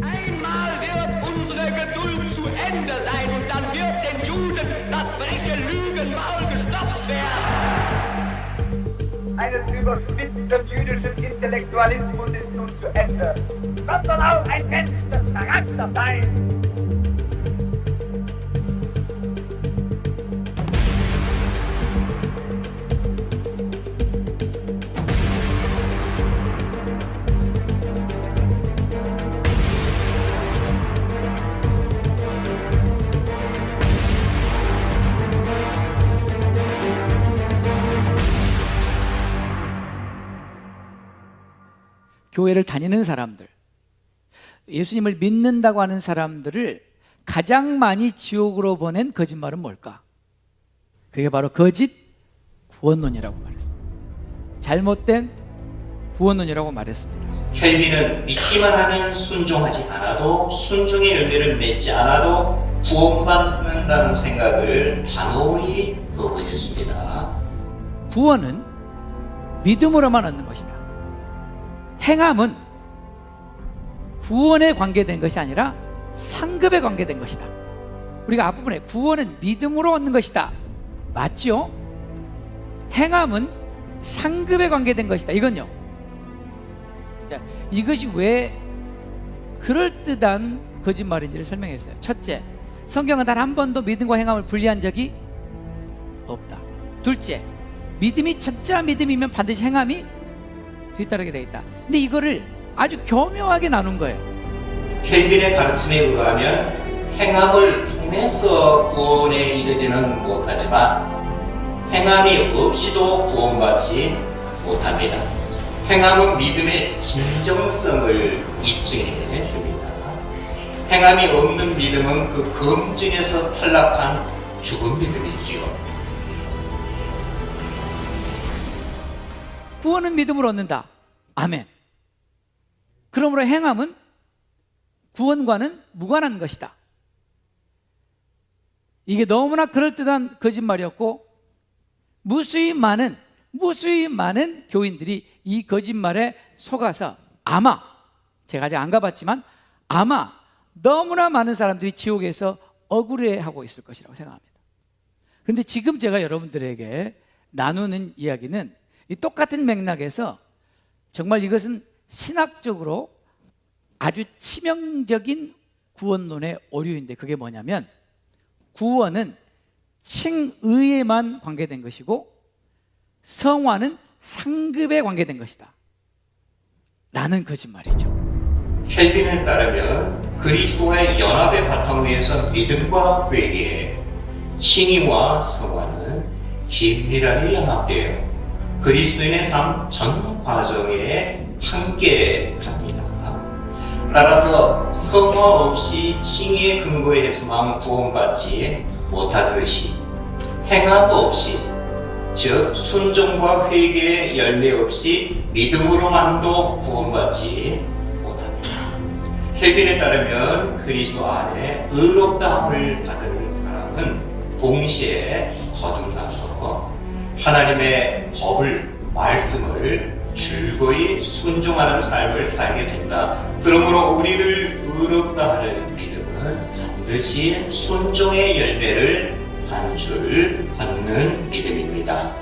Einmal wird unsere Geduld zu Ende sein und dann wird den Juden das freche Lügenmaul gestopft werden. Eines überspitzten jüdischen Intellektualismus ist nun zu Ende, sondern auch ein Mensch des Charakters sein. 교회를 다니는 사람들, 예수님을 믿는다고 하는 사람들을 가장 많이 지옥으로 보낸 거짓말은 뭘까? 그게 바로 거짓 구원론이라고 말했습니다. 잘못된 구원론이라고 말했습니다. 켈빈은 믿기만 하면 순종하지 않아도, 순종의 열매를 맺지 않아도 구원받는다는 생각을 단호히 거부했습니다. 구원은 믿음으로만 얻는 것이다. 행함은 구원에 관계된 것이 아니라 상급에 관계된 것이다. 우리가 앞부분에 구원은 믿음으로 얻는 것이다, 맞죠? 행함은 상급에 관계된 것이다. 이건요, 이것이 왜 그럴듯한 거짓말인지를 설명했어요. 첫째, 성경은 단 한 번도 믿음과 행함을 분리한 적이 없다. 둘째, 믿음이 첫자 믿음이면 반드시 행함이 뒤따르게 되어 있다. 근데 이거를 아주 교묘하게 나눈 거예요. 켈빈의 가르침에 의하면 행함을 통해서 구원에 이르지는 못하지만 행함이 없이도 구원받지 못합니다. 행함은 믿음의 진정성을 입증해 줍니다. 행함이 없는 믿음은 그 검증에서 탈락한 죽은 믿음이지요. 구원은 믿음으로 얻는다. 아멘. 그러므로 행함은 구원과는 무관한 것이다. 이게 너무나 그럴듯한 거짓말이었고, 무수히 많은 교인들이 이 거짓말에 속아서 아마, 제가 아직 안 가봤지만 아마 너무나 많은 사람들이 지옥에서 억울해하고 있을 것이라고 생각합니다. 그런데 지금 제가 여러분들에게 나누는 이야기는 이 똑같은 맥락에서 정말 이것은 신학적으로 아주 치명적인 구원론의 오류인데, 그게 뭐냐면 구원은 칭의에만 관계된 것이고 성화는 상급에 관계된 것이다 라는 거짓말이죠. 켈빈에 따르면 그리스도와의 연합의 바탕 위에서 믿음과 회개, 칭의와 성화는 긴밀하게 연합되어 그리스도인의 삶 전 과정에 함께 갑니다. 따라서 성화 없이 칭의의 근거에 해서만 구원받지 못하듯이 행함 없이, 즉 순종과 회개의 열매 없이 믿음으로만도 구원받지 못합니다. 켈빈에 따르면 그리스도 안에 의롭다함을 받은 사람은 동시에 거듭나서 하나님의 법을, 말씀을 즐거이 순종하는 삶을 살게 된다. 그러므로 우리를 의롭다 하는 믿음은 반드시 순종의 열매를 산출받는 믿음입니다.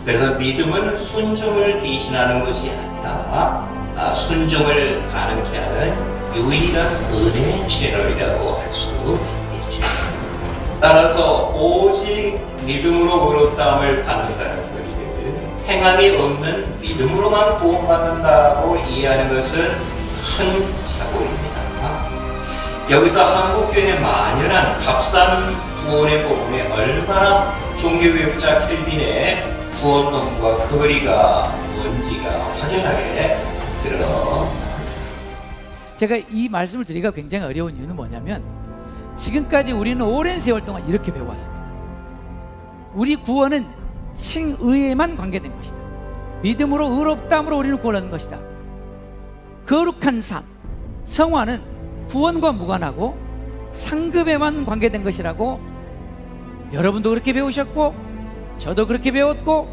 그래서 믿음은 순종을 대신하는 것이 아니라 순종을 가능케 하는 유일한 은혜 채널이라고 할 수 있다. 있죠. 따라서 오직 믿음으로 의롭다함을 받는다는 권리를 행함이 없는 믿음으로만 구원받는다고 이해하는 것은 큰 착오입니다. 여기서 한국교회 만연한 값싼 구원의 복음에 얼마나 종교개혁자 켈빈의 구원론과 거리가 뭔지가 확연하게 드러납니다. 제가 이 말씀을 드리기가 굉장히 어려운 이유는 뭐냐면 지금까지 우리는 오랜 세월 동안 이렇게 배워왔습니다. 우리 구원은 칭의에만 관계된 것이다. 믿음으로 의롭다함으로 우리는 구원하는 것이다. 거룩한 삶, 성화는 구원과 무관하고 상급에만 관계된 것이라고 여러분도 그렇게 배우셨고 저도 그렇게 배웠고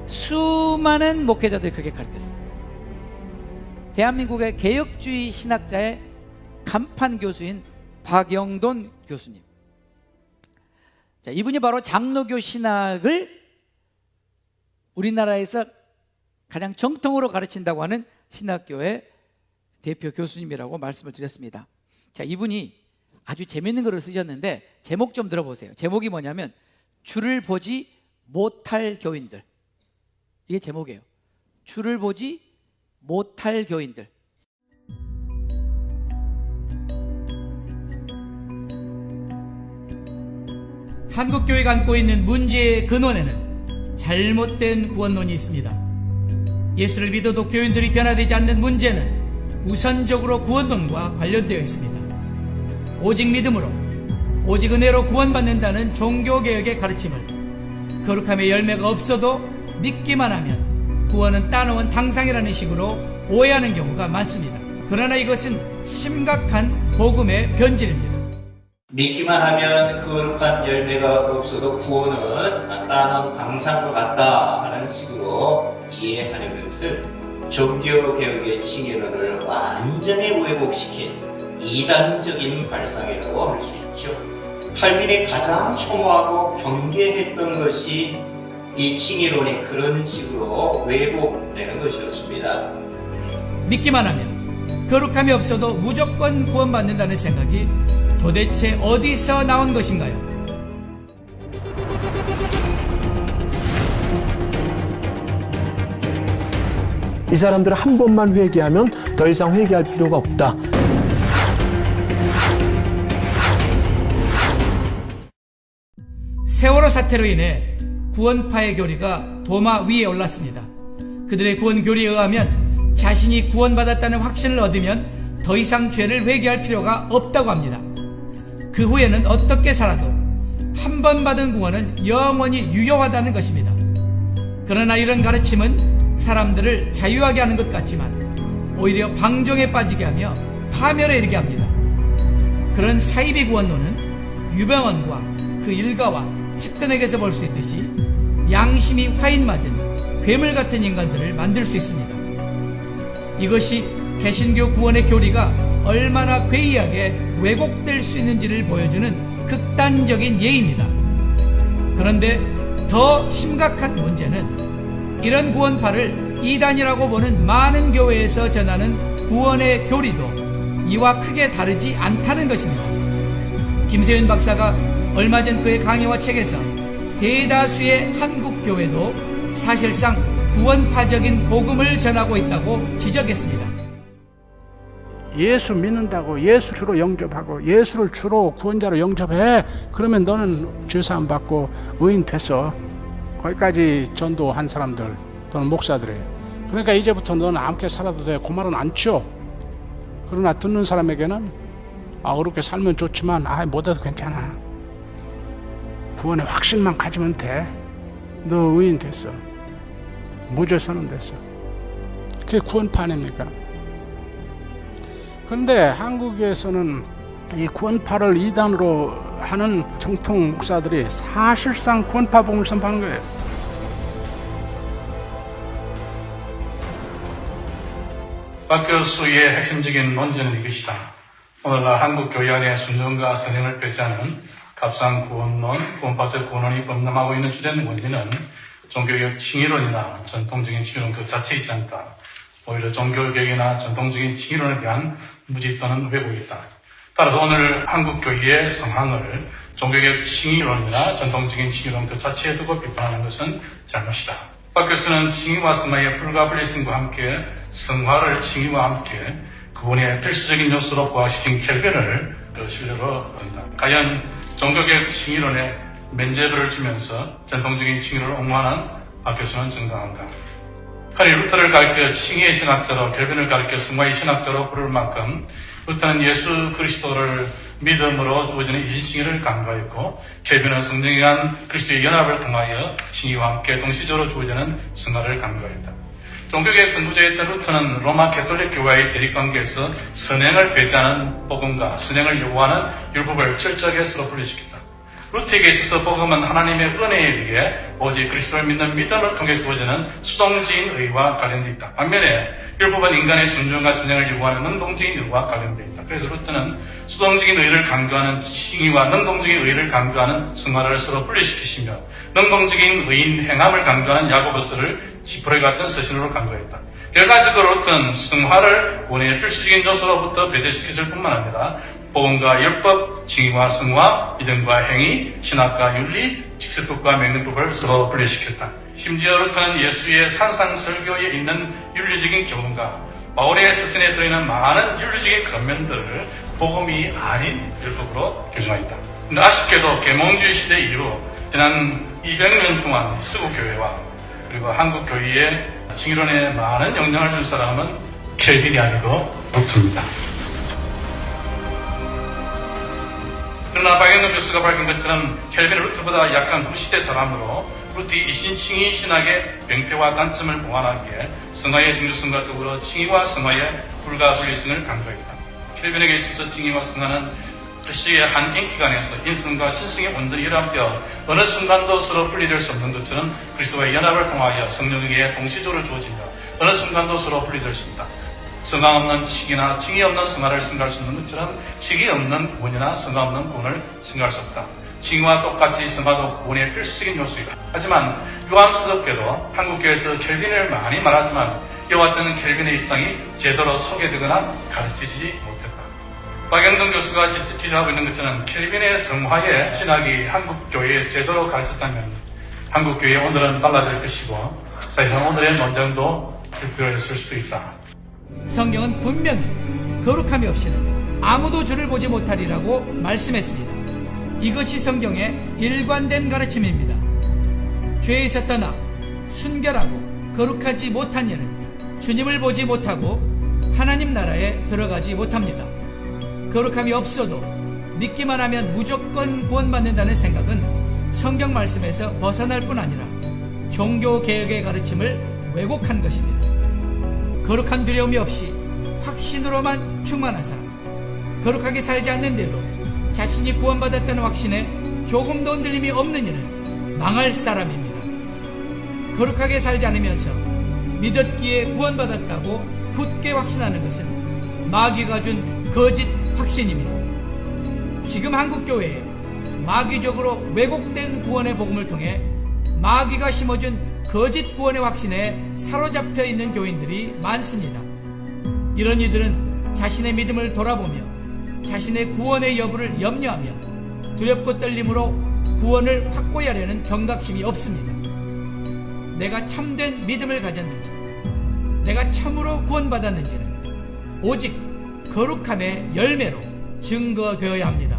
수많은 목회자들이 그렇게 가르쳤습니다. 대한민국의 개혁주의 신학자의 간판 교수인 박영돈 교수님, 자, 이분이 바로 장로교 신학을 우리나라에서 가장 정통으로 가르친다고 하는 신학교의 대표 교수님이라고 말씀을 드렸습니다. 자, 이분이 아주 재밌는 글을 쓰셨는데 제목 좀 들어보세요. 제목이 뭐냐면 주를 보지 못할 교인들. 이게 제목이에요. 주를 보지 못할 교인들. 한국교회가 안고 있는 문제의 근원에는 잘못된 구원론이 있습니다. 예수를 믿어도 교인들이 변화되지 않는 문제는 우선적으로 구원론과 관련되어 있습니다. 오직 믿음으로, 오직 은혜로 구원받는다는 종교개혁의 가르침을 거룩함의 열매가 없어도 믿기만 하면 구원은 따놓은 당상이라는 식으로 오해하는 경우가 많습니다. 그러나 이것은 심각한 복음의 변질입니다. 믿기만 하면 거룩한 열매가 없어도 구원은 따놓은 당상과 같다 하는 식으로 이해하는 것은 종교개혁의 칭의론을 완전히 왜곡시킨 이단적인 발상이라고 할 수 있죠. 칼빈이 가장 혐오하고 경계했던 것이 이 칭의론이 그런 식으로 왜곡되는 것이었습니다. 믿기만 하면 거룩함이 없어도 무조건 구원받는다는 생각이 도대체 어디서 나온 것인가요? 이 사람들은 한 번만 회개하면 더 이상 회개할 필요가 없다. 세월호 사태로 인해 구원파의 교리가 도마 위에 올랐습니다. 그들의 구원 교리에 의하면 자신이 구원받았다는 확신을 얻으면 더 이상 죄를 회개할 필요가 없다고 합니다. 그 후에는 어떻게 살아도 한 번 받은 구원은 영원히 유효하다는 것입니다. 그러나 이런 가르침은 사람들을 자유하게 하는 것 같지만 오히려 방종에 빠지게 하며 파멸에 이르게 합니다. 그런 사이비 구원론은 유병언과 그 일가와 측근에게서 볼 수 있듯이 양심이 화인 맞은 괴물 같은 인간들을 만들 수 있습니다. 이것이 개신교 구원의 교리가 얼마나 괴이하게 왜곡될 수 있는지를 보여주는 극단적인 예입니다. 그런데 더 심각한 문제는 이런 구원파를 이단이라고 보는 많은 교회에서 전하는 구원의 교리도 이와 크게 다르지 않다는 것입니다. 김세윤 박사가 얼마 전 그의 강의와 책에서 대다수의 한국 교회도 사실상 구원파적인 복음을 전하고 있다고 지적했습니다. 예수 믿는다고 예수 주로 영접하고 예수를 주로 구원자로 영접해. 그러면 너는 죄사함 받고 의인 됐어. 거기까지 전도한 사람들 또는 목사들이에요. 그러니까 이제부터 너는 아무렇게 살아도 돼. 그 말은 안 쳐. 그러나 듣는 사람에게는 어렵게 살면 좋지만 못해도 괜찮아. 구원의 확신만 가지면 돼. 너 의인 됐어. 무죄선언 됐어. 그게 구원파 아닙니까? 그런데 한국에서는 이 구원파를 이단으로 하는 정통 목사들이 사실상 구원파 복음을 선포하는 거예요. 박 교수의 핵심적인 논제는 이것이다. 오늘날 한국 교회 안에 순종과 선행을 배제하는 값싼 구원론, 구원파적 구원론이 범람하고 있는 주된 원인은 종교개혁 칭의론이나 전통적인 칭의론 그 자체에 있지 않다. 오히려 종교개혁이나 전통적인 칭의론에 대한 무지 또는 왜곡이다. 따라서 오늘 한국교회의 성황을 종교개혁 칭의론이나 전통적인 칭의론 그 자체에 두고 비판하는 것은 잘못이다. 박 교수는 칭의와 성화의 불가 분리성과 함께 성화를 칭의와 함께 그분의 필수적인 요소로 부각시킨 켈빈을 신뢰로 한다. 과연 종교개혁 칭의론에 면죄부를 주면서 전통적인 칭의를 옹호하는 박 교수는 정당한가? 흔히 루터를 가리켜 칭의의 신학자로 켈빈을 가리켜 성화의 신학자로 부를 만큼 루터는 예수 그리스도를 믿음으로 주어지는 이신칭의를 강조했고 켈빈은 성령에 의한 그리스도의 연합을 통하여 칭의와 함께 동시적으로 주어지는 성화를 강조했다. 종교개혁 선구자였던 루터는 로마 가톨릭 교회와의 대립관계에서 선행을 배제하는 복음과 선행을 요구하는 율법을 철저하게 서로 분리시켰다. 루터에게 있어서 복음은 하나님의 은혜에 비해 오직 그리스도를 믿는 믿음을 통해 주어지는 수동적인 의와 관련되어 있다. 반면에 율법은 인간의 순종과 선행을 요구하는 능동적인 의와 관련되어 있다. 그래서 루터는 수동적인 의를 강조하는 칭의와 능동적인 의를 강조하는 성화를 서로 분리시키시며 능동적인 의인 행함을 강조하는 야고보서를 지푸라기 같은 서신으로 강조했다. 결과적으로 루터는 성화를 구원의 필수적인 요소로부터 배제시켰을 뿐만 아니라 복음과 율법, 칭의와 성화, 믿음과 행위, 신학과 윤리, 직설법과 명령법을 서로 분리시켰다. 심지어 루터는 예수의 산상설교에 있는 윤리적인 교훈과 바울의 서신에 들어있는 많은 윤리적인 권면들을 복음이 아닌 율법으로 규정하였다. 근데 아쉽게도 계몽주의 시대 이후 지난 200년 동안 서구교회와 그리고 한국교회의 칭의론에 많은 영향을 준 사람은 켈빈이 아니고 루터입니다. 그러나 박영동 교수가 밝힌 것처럼 켈빈은 루터보다 약간 후시대 사람으로 루터의 이신칭의 신학의 병폐와 단점을 보완하기에 성화의 중요성과 더불어 칭의와 성화의 불가분리성을 강조했다. 켈빈에게 있어서 칭의와 성화는 글씨의 한 인기관에서 인성과 신성의 온전히 연합되어 어느 순간도 서로 분리될 수 없는 것처럼 그리스도와의 연합을 통하여 성령에게 동시적으로 주어지며 어느 순간도 서로 분리될 수 있다. 성화 없는 칭의나 칭의 없는 성화를 생각할 수 없는 것처럼 칭의 없는 구원이나 성화 없는 구원을 생각할 수 없다. 칭의와 똑같이 성화도 구원의 필수적인 요소이다. 하지만 유감스럽게도 한국교회에서 켈빈을 많이 말하지만 이와 같은 켈빈의 입장이 제대로 소개되거나 가르치지 못했다. 박영동 교수가 실제 지적하고 있는 것처럼 켈빈의 성화의 신학이 한국교회에서 제대로 가르쳤다면 한국교회 오늘은 달라질 것이고 사실상 오늘의 논쟁도 불필요했을 수도 있다. 성경은 분명히 거룩함이 없이는 아무도 주를 보지 못하리라고 말씀했습니다. 이것이 성경의 일관된 가르침입니다. 죄에서 떠나 순결하고 거룩하지 못한 이는 주님을 보지 못하고 하나님 나라에 들어가지 못합니다. 거룩함이 없어도 믿기만 하면 무조건 구원받는다는 생각은 성경 말씀에서 벗어날 뿐 아니라 종교개혁의 가르침을 왜곡한 것입니다. 거룩한 두려움이 없이 확신으로만 충만한 사람, 거룩하게 살지 않는데도 자신이 구원받았다는 확신에 조금도 흔들림이 없는 이는 망할 사람입니다. 거룩하게 살지 않으면서 믿었기에 구원받았다고 굳게 확신하는 것은 마귀가 준 거짓 확신입니다. 지금 한국교회에 마귀적으로 왜곡된 구원의 복음을 통해 마귀가 심어준 거짓 구원의 확신에 사로잡혀 있는 교인들이 많습니다. 이런 이들은 자신의 믿음을 돌아보며 자신의 구원의 여부를 염려하며 두렵고 떨림으로 구원을 확고히 하려는 경각심이 없습니다. 내가 참된 믿음을 가졌는지, 내가 참으로 구원받았는지는 오직 거룩함의 열매로 증거되어야 합니다.